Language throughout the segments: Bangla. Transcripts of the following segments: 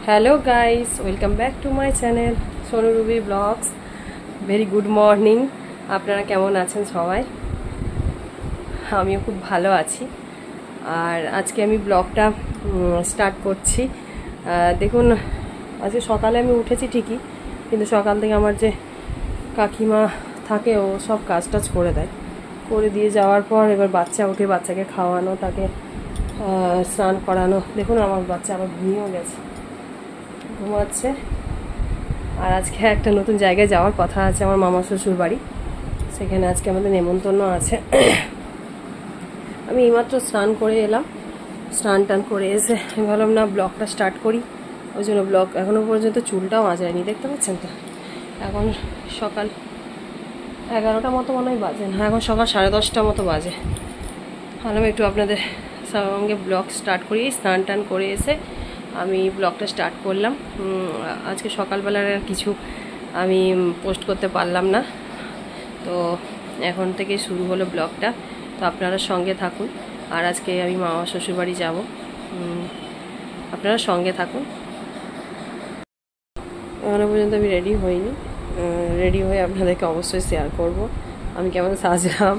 Hello guys, welcome back to my channel Sonu Ruby vlogs. Very good morning. আপনারা কেমন আছেন সবাই? আমিও খুব ভালো আছি। আর আজকে আমি ব্লগটা স্টার্ট করছি। দেখুন, আজকে সকালে আমি উঠেছি ঠিকই, কিন্তু সকাল থেকে আমার যে কাকিমা থাকে ও সব কাজ টাজ করে দেয়, করে দিয়ে যাওয়ার পর এবার বাচ্চা ওঠে, বাচ্চাকে খাওয়ানো, তাকে স্নান করানো। দেখুন আমার বাচ্চা আবার ঘুমিয়েও গেছে, ঘুমাচ্ছে। আর আজকে একটা নতুন জায়গায় যাওয়ার কথা আছে, আমার মামা শ্বশুর বাড়ি। সেখানে আজকে আমাদের নেমন্তন্ন আছে। আমি এইমাত্র স্নান করে এলাম, স্নান টান করে এসে আমি ভাবলাম না ব্লগটা স্টার্ট করি। ওই জন্য ব্লগ এখনও পর্যন্ত চুলটাও আঁচড়ায়নি, দেখতে পাচ্ছেন তো। এখন সকাল 11টা মতো মনে হয় বাজে, না এখন সকাল 10:30 মতো বাজে। ভাবলাম একটু আপনাদের সঙ্গে ব্লগ স্টার্ট করি। স্নান টান করে এসে আমি ব্লগটা স্টার্ট করলাম। আজকে সকালবেলার কিছু আমি পোস্ট করতে পারলাম না, তো এখন থেকে শুরু হলো ব্লগটা। তো আপনারা সঙ্গে থাকুন। আর আজকে আমি মামা শ্বশুরবাড়ি যাব, আপনারা সঙ্গে থাকুন। এখনো পর্যন্ত আমি রেডি হইনি, রেডি হয়ে আপনাদেরকে অবশ্যই শেয়ার করব আমি কেমন সাজলাম।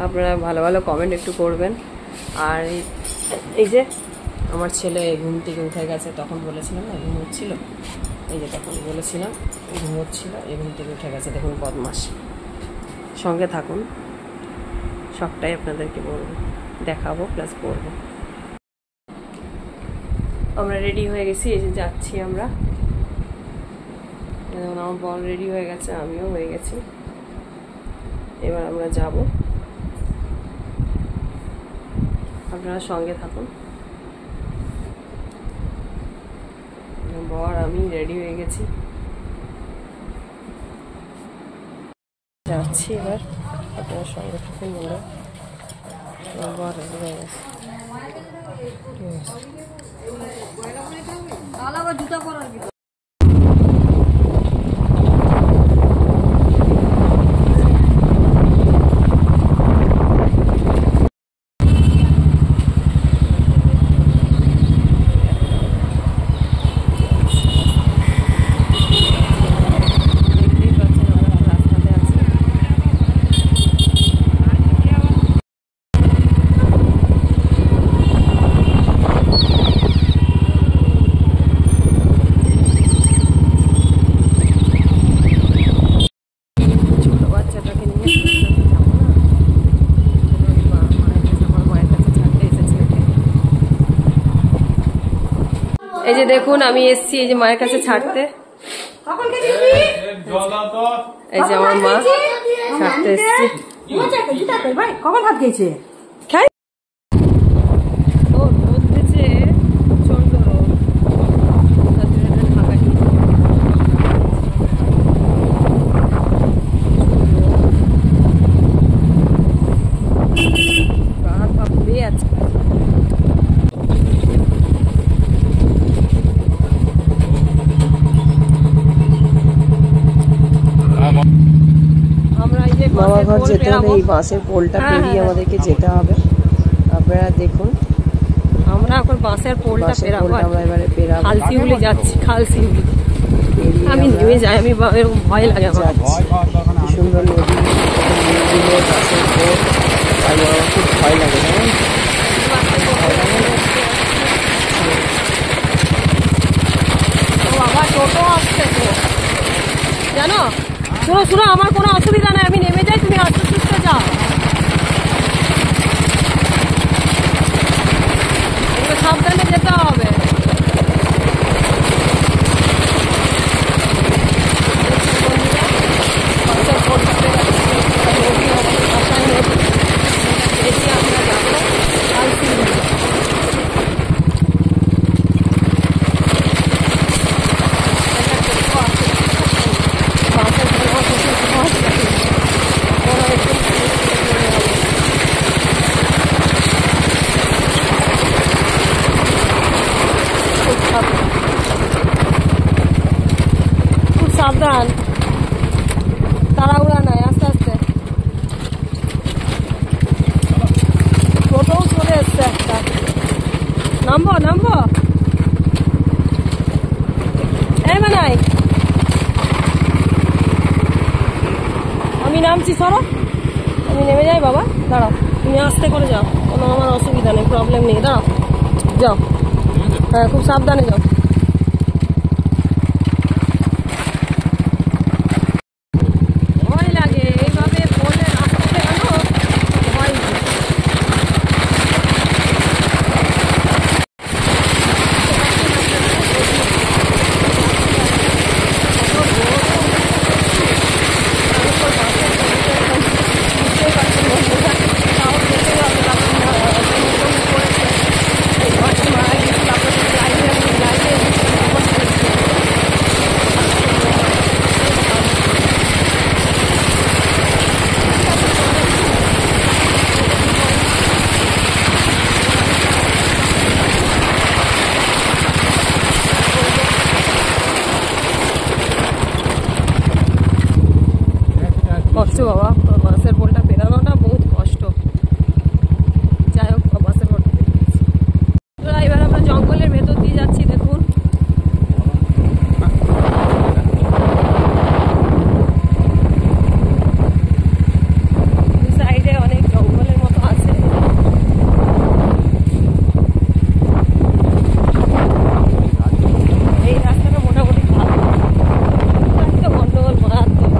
আপনারা ভালো ভালো কমেন্ট একটু করবেন। আর এই যে আমার ছেলে ঘুম থেকে উঠে গেছে, তখন বলেছিলাম না ঘুমোচ্ছিল, এই যে তখন বলেছিলাম ঘুমোচ্ছিল, এই ঘুম থেকে উঠে গেছে। দেখুন বদমাস। সঙ্গে থাকুন, সবটাই আপনাদেরকে বলবো, দেখাবো প্লাস বলবো। আমরা রেডি হয়ে গেছি, এই যে যাচ্ছি আমরা। আমার বল রেডি হয়ে গেছে, আমিও হয়ে গেছি। এবার আমরা যাব, আপনারা সঙ্গে থাকুন। বর আমি রেডি হয়ে গেছি, যাচ্ছি এবার। আপনারা সঙ্গে থাকুন বন্ধুরা। বর রেডি হয়ে গেছে। এই যে দেখুন আমি এসছি এই যে মায়ের কাছে ছাড়তে। এই যে আমার মা ছাড়তে এসছি। কখন ভাত খেয়েছে? মামা ঘর যেতে হলে এই বাঁশের পোলটা পেরিয়ে আমাদেরকে যেতে হবে। আপনারা দেখুন, আমরা এখন বাঁশের পোলটা পেরাবো। আমরা এবারে পেরাবো, খালসিউলি যাচ্ছি। খালসিউলি আমি নেমে যাই, আমি এরকম ভয় লাগে আমার। সুন্দর নদী, বাঁশের পোল, আমার খুব ভয় লাগে। বাবা টোটো আসছে তো, জানো। শোনো শোনো, আমার কোনো অসুবিধা নাই, আমি নেমে যাই, তুমি আস্তে সুস্থ যাও। সাবধানে যেতে হবে। আমরা আমি নামছি, সরো, আমি নেমে যাই। বাবা দাঁড়াও, তুমি আস্তে করে যাও, কোনো আমার অসুবিধা নেই, প্রবলেম নেই, দাঁড়াও, যাও। হ্যাঁ, খুব সাবধানে যাও। ভয় লাগে এইভাবে ফোনে আসতে, কেন ভয়। কষ্ট বাবা, বাসের পোলটা পেরানোটা বহুত কষ্ট। যাই হোক, বাসের পোলটা পেরিয়েছি। এবার আমরা জঙ্গলের ভেতর দিয়ে যাচ্ছি, দেখুন। সাইডে অনেক জঙ্গলের মতো আছে। এই রাস্তাটা মোটামুটি ভালো, গন্ডগোল মারাত্মক।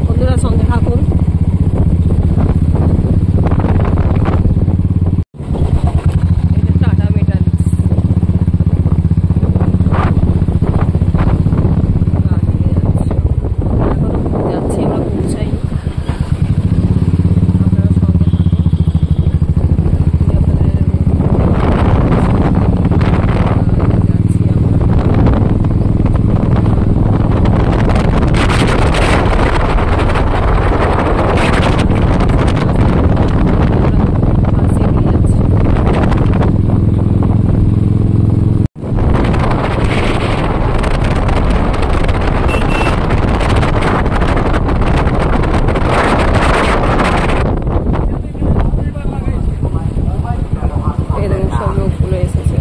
বন্ধুরা সঙ্গে থাকুন। টাটা মেটালিক্স যাচ্ছি, আমরা পৌঁছাই। আপনারা সঙ্গে থাকুন। যাচ্ছি আমরা। সব লোকগুলো এসেছে।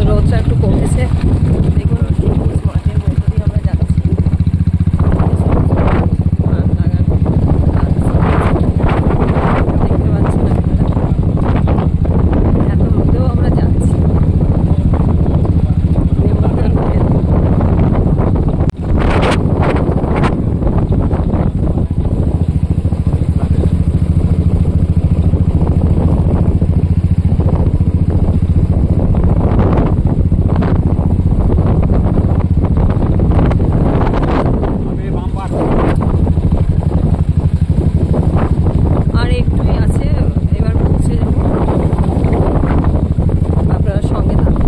রোদটা একটু কমেছে, দেখুন মাঠের মধ্যে দিয়ে আমরা যাচ্ছি। দেখতে পাচ্ছি না, এত রোদেও আমরা যাচ্ছি। আর একটুই আছে, এবার পৌঁছে যাবো। আপনারা সঙ্গে থাকুন।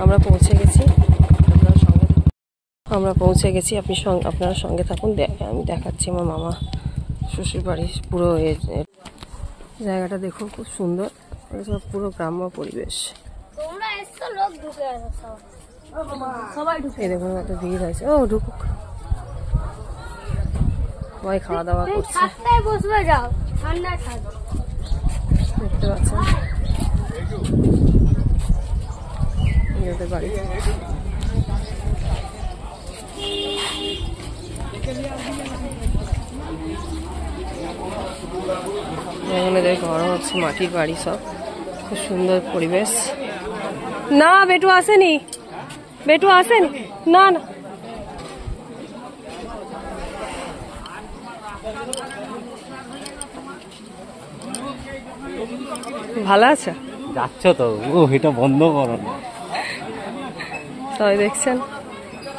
আমরা পৌঁছে গেছি, আপনারা সঙ্গে থাকুন। আমরা পৌঁছে গেছি, আপনারা সঙ্গে থাকুন। আমি দেখাচ্ছি আমার মামা শ্বশুর বাড়ির পুরো জায়গাটা দেখুন, খুব সুন্দর, সব পুরো গ্রাম্য পরিবেশ। এই দেখুন কত ভিড় হয়েছে। ও ঢুকুক, সবাই খাওয়া দাওয়া করছে, দেখতে পাচ্ছেন এদের বাড়ি। এদের ঘর হচ্ছে মাটির বাড়ি, সব খুব সুন্দর পরিবেশ। না বেটু আসেনি, বেটু আসেনি, না না। ভালো আছে, যাচ্ছ তো, ও এটা বন্ধ করো না। সবাই দেখছেন,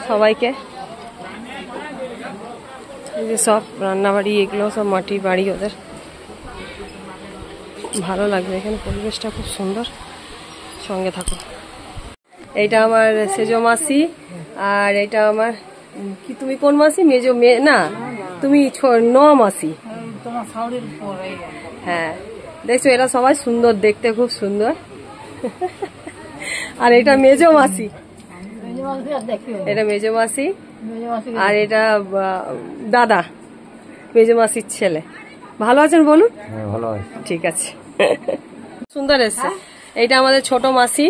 সবাইকে এই যে সব রান্নাবাড়ি, এগুলো সব মাটির বাড়ি ওদের। ভালো লাগবে এখানে, পরিবেশটা খুব সুন্দর। সঙ্গে থাকো। এইটা আমার সেজো মাসি, আর এটা আমার কি, তুমি কোন মাসি? মেজো না, তুমি ন মাসি। হ্যাঁ দেখছো, এরা সবাই সুন্দর দেখতে, খুব সুন্দর। আর এটা মেজো মাসি, এটা মেজো মাসি, আর এটা দাদা, মেজো মাসির ছেলে। ভালো আছেন বলুন? ভালো আছে। ঠিক আছে। সুন্দর এসছে। এইটা আমাদের ছোট মাসি,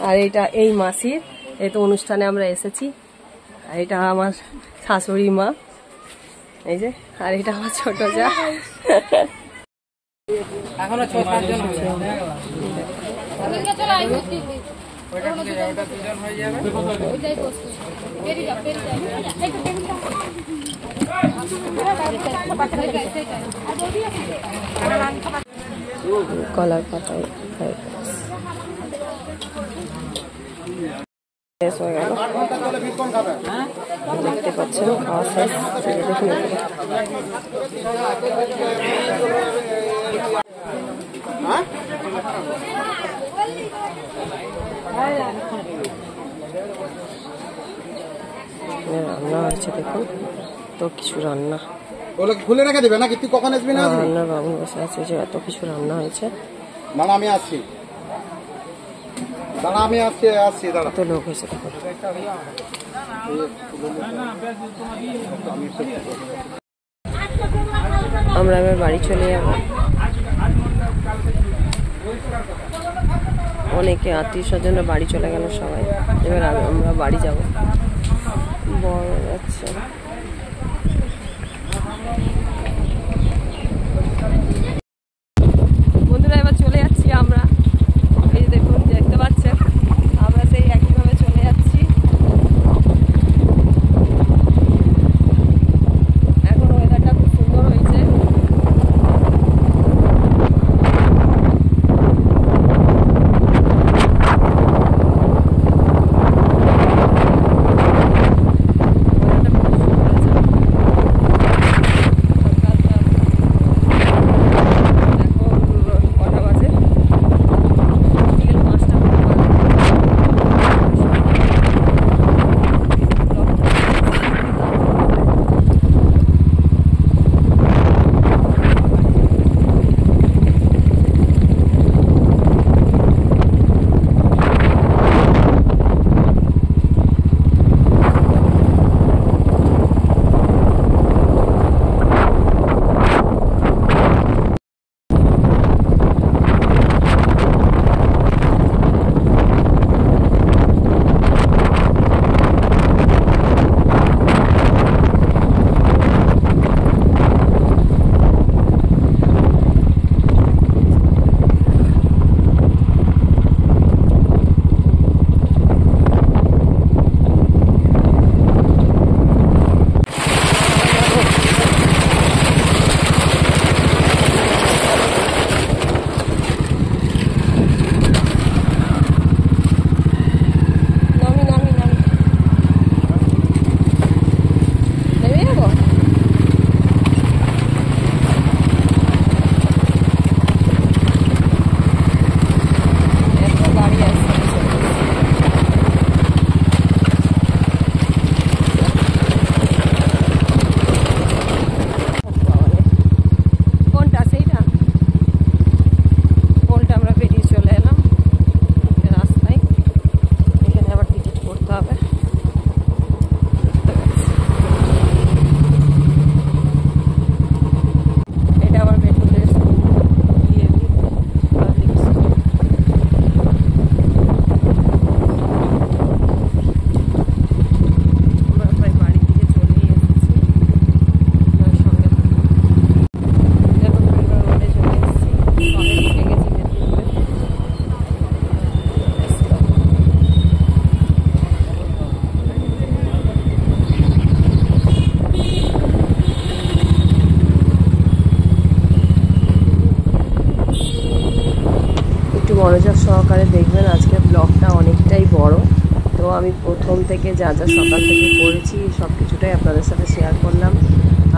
আর এইটা এই মাসির। এই তো অনুষ্ঠানে আমরা এসেছি। আর এটা আমার শাশুড়ি মা, এই যে। আর এটা আমার ছোট যা। এখনো 6-7 জন হবে। কলার পাতা শেষ হয়ে গেল, দেখতে পাচ্ছেন খাওয়া শেষ। দেখুন রান্না হয়েছে, দেখুন তো কিছু রান্না। খুলে রেখে দেবে নাকি? তুই কখন আসবি না? রান্নার বাবু বসে আছে, যে এত কিছু রান্না হয়েছে। দাঁড়া আমি আসছি, দাঁড়া আমি আসছি দাঁড়া। কত লোক হয়েছে দেখুন। আমরা এবার বাড়ি চলে যাব। অনেকে আত্মীয় স্বজনরা বাড়ি চলে গেল সবাই। এবার আমরা বাড়ি যাব। বড় যাচ্ছে। বন্ধুরা এবার চলে যাচ্ছি আমরা। এই যে দেখুন, দেখতে পাচ্ছেন আমরা সেই একইভাবে চলে যাচ্ছি। এখন ওয়েদারটা খুব সুন্দর হয়েছে। মনোযোগ সহকারে দেখবেন। আজকের ব্লগটা অনেকটাই বড়, তো আমি প্রথম থেকে যা যা সকাল থেকে করেছি সব কিছুটাই আপনাদের সাথে শেয়ার করলাম।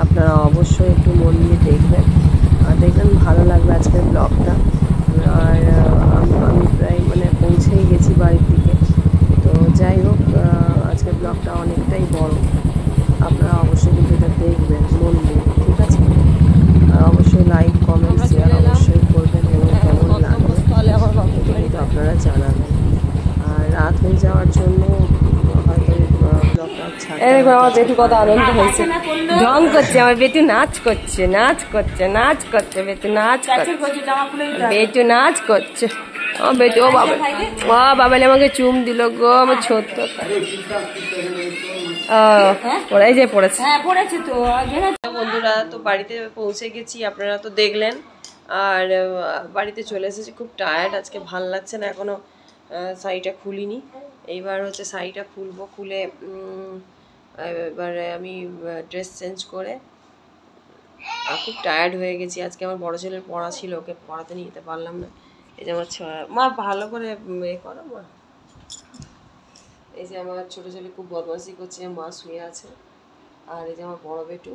আপনারা অবশ্যই একটু মন দিয়ে দেখবেন আর দেখবেন ভালো লাগবে আজকের ব্লগটা। আর আমি প্রায় মানে পৌঁছেই গেছি বাড়ির দিকে। তো যাই হোক, আজকের ব্লগটা অনেকটাই বড়, আপনারা অবশ্যই কিন্তু এটা দেখবেন মন দিয়ে, ঠিক আছে? আর অবশ্যই লাইক কমেন্ট শেয়ার অবশ্যই করবেন এবং কেমন লাগবে কিন্তু আপনারা জানাবেন। আর রাত হয়ে যাওয়ার জন্য হয়তো ব্লগটা ছাড়া আমার বেটু কত আনন্দ হয়েছে, ঢং করছে আমার বেটু, নাচ করছে নাচ করছে নাচ করছে বেটু, নাচ করছে বেটু, নাচ করছে। ও বেটু, ও বাবা, ও বাবালে আমাকে চুম দিল গো, আমার ছোট্ট ওরাই যে পড়েছে। বন্ধুরা, তো বাড়িতে পৌঁছে গেছি, আপনারা তো দেখলেন। আর বাড়িতে চলে এসেছি, খুব টায়ার্ড আজকে, ভাল লাগছে না, এখনো শাড়িটা খুলিনি। এইবার হচ্ছে শাড়িটা খুলবো, খুলে এবারে আমি ড্রেস চেঞ্জ করে, খুব টায়ার্ড হয়ে গেছি আজকে। আমার বড় ছেলের পড়া ছিল, ওকে পড়াতে নিয়ে যেতে পারলাম না। এই যে আমার মা ভালো করে এ করো মা। এই যে আমার ছোট ছেলে খুব বদমাশি করছে, মা শুয়ে আছে। আর এই যে আমার বড় বেটু।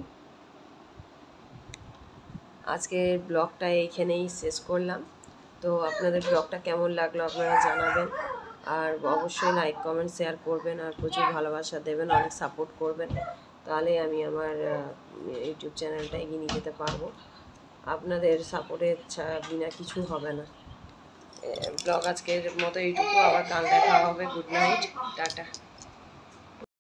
আজকের ব্লগটা এইখানেই শেষ করলাম। তো আপনাদের ব্লগটা কেমন লাগলো আপনারা জানাবেন। আর অবশ্যই লাইক কমেন্ট শেয়ার করবেন আর প্রচুর ভালোবাসা দেবেন, অনেক সাপোর্ট করবেন, তাহলে আমি আমার ইউটিউব চ্যানেলটা এগিয়ে নিয়ে যেতে পারবো। আপনাদের সাপোর্টের বিনা কিছু হবে না। ব্লগ আজকের মতো এইটুকু, আবার কাল দেখা হবে। Good night, tata.